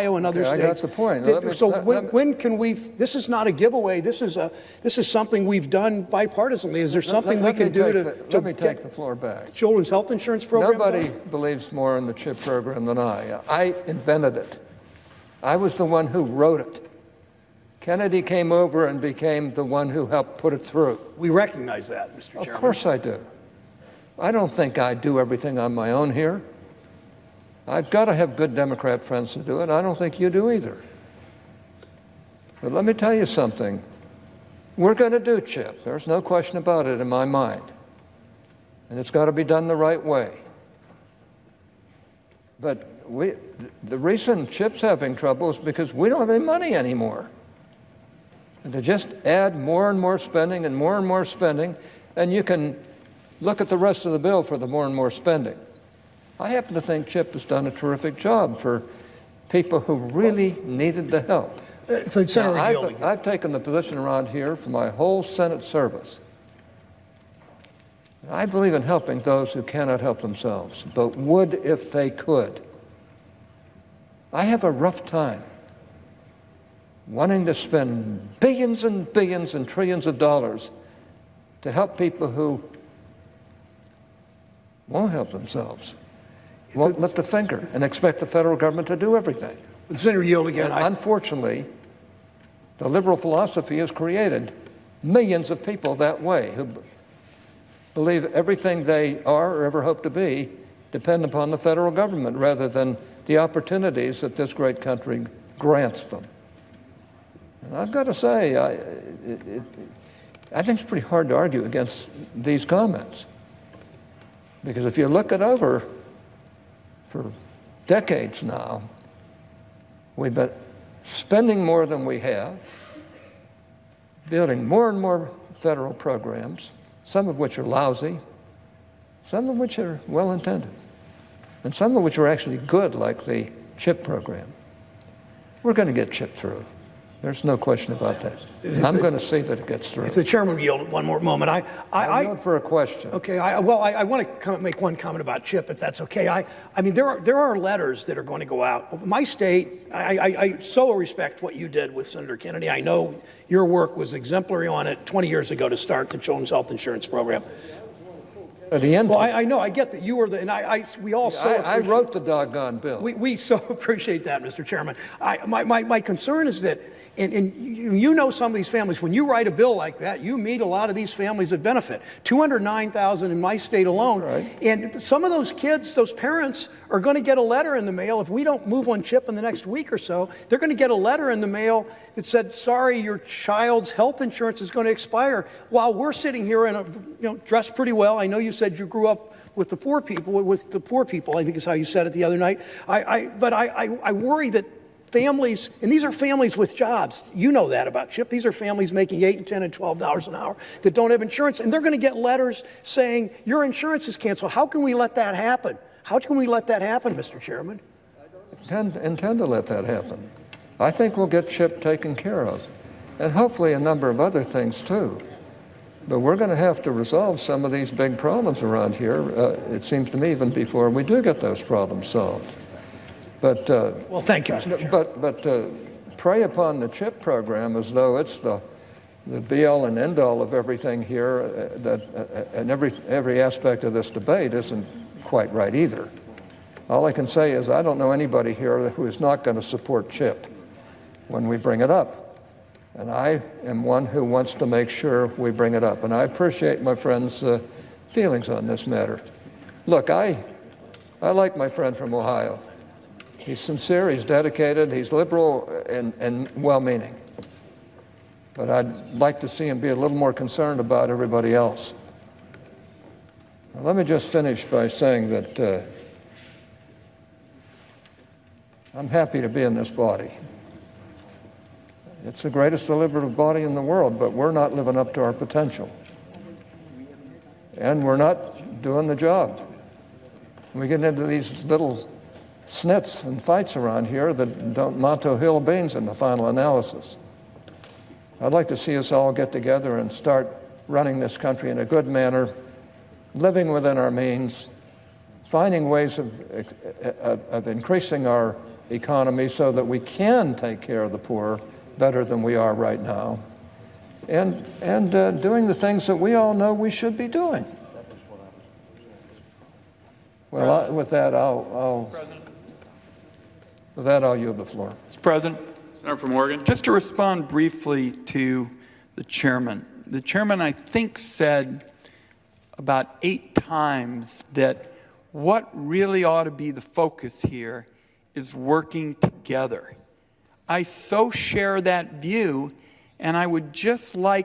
Ohio and other states. I got the point. When can we? This is not a giveaway. This is something we've done bipartisanly. Is there something we can do to let me take the floor back? Children's health insurance program? Nobody believes more in the CHIP program than I. I invented it. I was the one who wrote it. Kennedy came over and became the one who helped put it through. We recognize that, Mr. Chairman. Of course I do. I don't think I do everything on my own here. I've got to have good Democrat friends to do it. I don't think you do either. But let me tell you something. We're going to do CHIP. There's no question about it in my mind. And it's got to be done the right way. But the reason CHIP's having trouble is because we don't have any money anymore. And to just add more and more spending and more spending, and you can look at the rest of the bill for the more and more spending. I happen to think CHIP has done a terrific job for people who really needed the help. Now, I've taken the position around here for my whole Senate service. I believe in helping those who cannot help themselves, but would if they could. I have a rough time wanting to spend billions and billions and trillions of dollars to help people who won't help themselves, won't lift a finger, and expect the federal government to do everything. Senator Yield again. Unfortunately, the liberal philosophy has created millions of people that way who believe everything they are or ever hope to be depend upon the federal government rather than the opportunities that this great country grants them. And I've got to say, I think it's pretty hard to argue against these comments. Because if you look it over for decades now, we've been spending more than we have, building more and more federal programs, some of which are lousy, some of which are well-intended, and some of which are actually good, like the CHIP program. We're going to get CHIP through. There's no question about that. I'm going to see that it gets through. If the chairman would yield one more moment, I yield for a question. Okay. I want to make one comment about CHIP, if that's okay. I mean, there are letters that are going to go out. My state, I so respect what you did with Senator Kennedy. I know your work was exemplary on it 20 years ago to start the Children's Health Insurance Program. At the end. Well, I know, I get that you were the, and we all so I wrote the doggone bill. We so appreciate that, Mr. Chairman. My concern is that, and you know some of these families, when you write a bill like that, you meet a lot of these families that benefit. 209,000 in my state alone. Right. And some of those kids, those parents, are going to get a letter in the mail. If we don't move on CHIP in the next week or so, they're going to get a letter in the mail that said, sorry, your child's health insurance is going to expire. While we're sitting here and dressed pretty well. I know you said you grew up with the poor people, I think is how you said it the other night. But I worry that families, and these are families with jobs. You know that about CHIP. These are families making $8 and $10 and $12 an hour that don't have insurance, and they're going to get letters saying your insurance is canceled. How can we let that happen? How can we let that happen, Mr. Chairman? I don't intend to let that happen. I think we'll get CHIP taken care of, and hopefully a number of other things too. But we're going to have to resolve some of these big problems around here, it seems to me, even before we do get those problems solved. But, well, thank you, Mr. Chairman. But prey upon the CHIP program as though it's the be-all and end-all of everything here, and every aspect of this debate isn't quite right either. All I can say is I don't know anybody here who is not going to support CHIP when we bring it up. And I am one who wants to make sure we bring it up. And I appreciate my friend's feelings on this matter. Look, I like my friend from Ohio. He's sincere, he's dedicated, he's liberal and well-meaning. But I'd like to see him be a little more concerned about everybody else. Now, let me just finish by saying that I'm happy to be in this body. It's the greatest deliberative body in the world, but we're not living up to our potential. And we're not doing the job. We get into these little snits and fights around here that don't amount to a hill of beans in the final analysis. I'd like to see us all get together and start running this country in a good manner, living within our means, finding ways of increasing our economy so that we can take care of the poor better than we are right now, and doing the things that we all know we should be doing. Well, with that, I'll yield the floor. Mr. President, Senator from Oregon. just to respond briefly to the chairman. The chairman, I think, said about 8 times that what really ought to be the focus here is working together. I so share that view, and I would just like